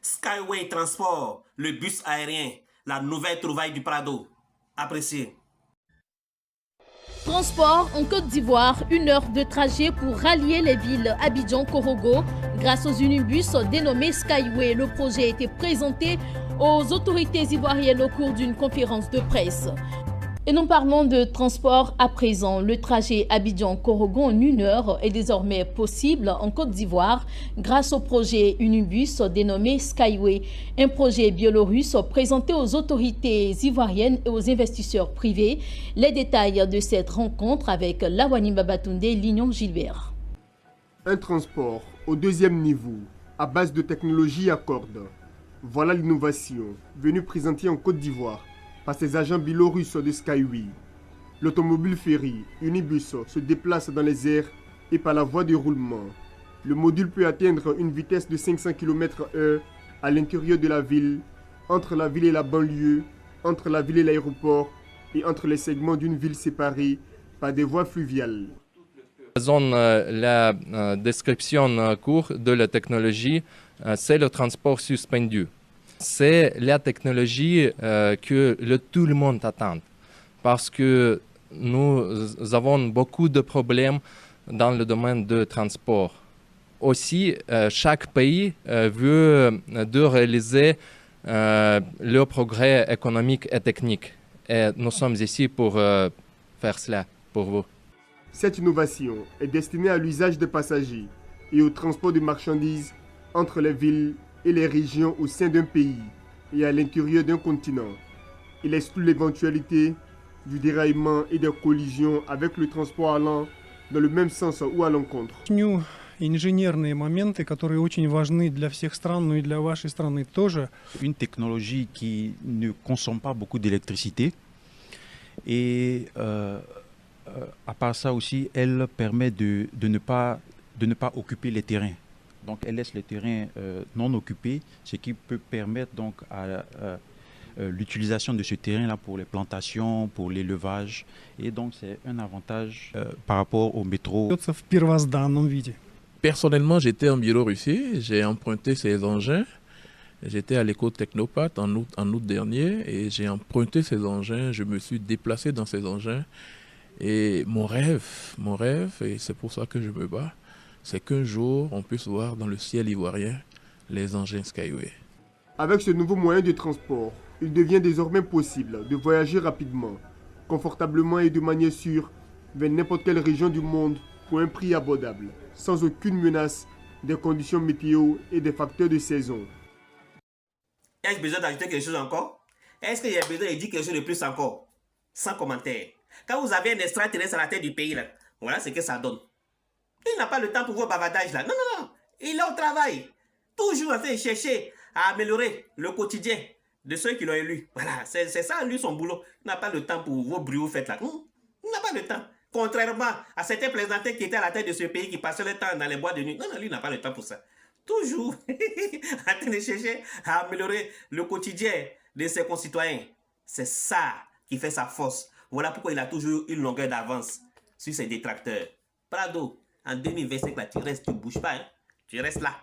Skyway Transport, le bus aérien, la nouvelle trouvaille du Prado. Appréciez. Transport en Côte d'Ivoire, 1 heure de trajet pour rallier les villes Abidjan-Korogo grâce aux unibus dénommés Skyway. Le projet a été présenté aux autorités ivoiriennes au cours d'une conférence de presse. Et nous parlons de transport à présent. Le trajet Abidjan-Korogo en 1 heure est désormais possible en Côte d'Ivoire grâce au projet Unibus dénommé Skyway, un projet biélorusse présenté aux autorités ivoiriennes et aux investisseurs privés. Les détails de cette rencontre avec Lawani Babatunde et Lignon Gilbert. Un transport au 2e niveau à base de technologie à cordes. Voilà l'innovation venue présenter en Côte d'Ivoire par ces agents biélorusses de Skyway. L'automobile ferry Unibus se déplace dans les airs et par la voie de roulement. Le module peut atteindre une vitesse de 500 km/h à l'intérieur de la ville, entre la ville et la banlieue, entre la ville et l'aéroport et entre les segments d'une ville séparés par des voies fluviales. La description courte de la technologie, c'est le transport suspendu. C'est la technologie que tout le monde attend parce que nous avons beaucoup de problèmes dans le domaine du transport. Aussi, chaque pays veut de réaliser le progrès économique et technique. Et nous sommes ici pour faire cela pour vous. Cette innovation est destinée à l'usage des passagers et au transport de marchandises entre les villes et les régions au sein d'un pays et à l'intérieur d'un continent. Il exclut l'éventualité du déraillement et des collisions avec le transport allant dans le même sens ou à l'encontre. Инженерные моменты, которые очень важны для всех стран, но и для вашей страны тоже. Une technologie qui ne consomme pas beaucoup d'électricité et à part ça aussi, elle permet de ne pas occuper les terrains. Donc elle laisse les terrains non occupés, ce qui peut permettre donc à l'utilisation de ce terrain-là pour les plantations, pour l'élevage. Et donc c'est un avantage par rapport au métro. Personnellement, j'étais en Biélorussie, j'ai emprunté ces engins. J'étais à l'école Technopat en août dernier et j'ai emprunté ces engins, je me suis déplacé dans ces engins. Et mon rêve, et c'est pour ça que je me bats, c'est qu'un jour, on puisse voir dans le ciel ivoirien les engins Skyway. Avec ce nouveau moyen de transport, il devient désormais possible de voyager rapidement, confortablement et de manière sûre vers n'importe quelle région du monde pour un prix abordable, sans aucune menace des conditions météo et des facteurs de saison. Est-ce besoin d'ajouter quelque chose encore? Est-ce qu'il y a besoin de dire quelque chose de plus encore? Sans commentaire. Quand vous avez un extraterrestre à la tête du pays, là, voilà ce que ça donne. Il n'a pas le temps pour vos bavardages là. Non, non, non. Il est au travail. Toujours en train de chercher à améliorer le quotidien de ceux qui l'ont élu. Voilà, c'est ça, lui, son boulot. Il n'a pas le temps pour vos bruits faites là. Il n'a pas le temps. Contrairement à certains présidents qui étaient à la tête de ce pays, qui passaient le temps dans les bois de nuit. Non, non, lui n'a pas le temps pour ça. Toujours en train de chercher à améliorer le quotidien de ses concitoyens. C'est ça qui fait sa force. Voilà pourquoi il a toujours une longueur d'avance sur ses détracteurs. Prado, en 2025, là, tu restes, tu ne bouges pas. Hein? Tu restes là.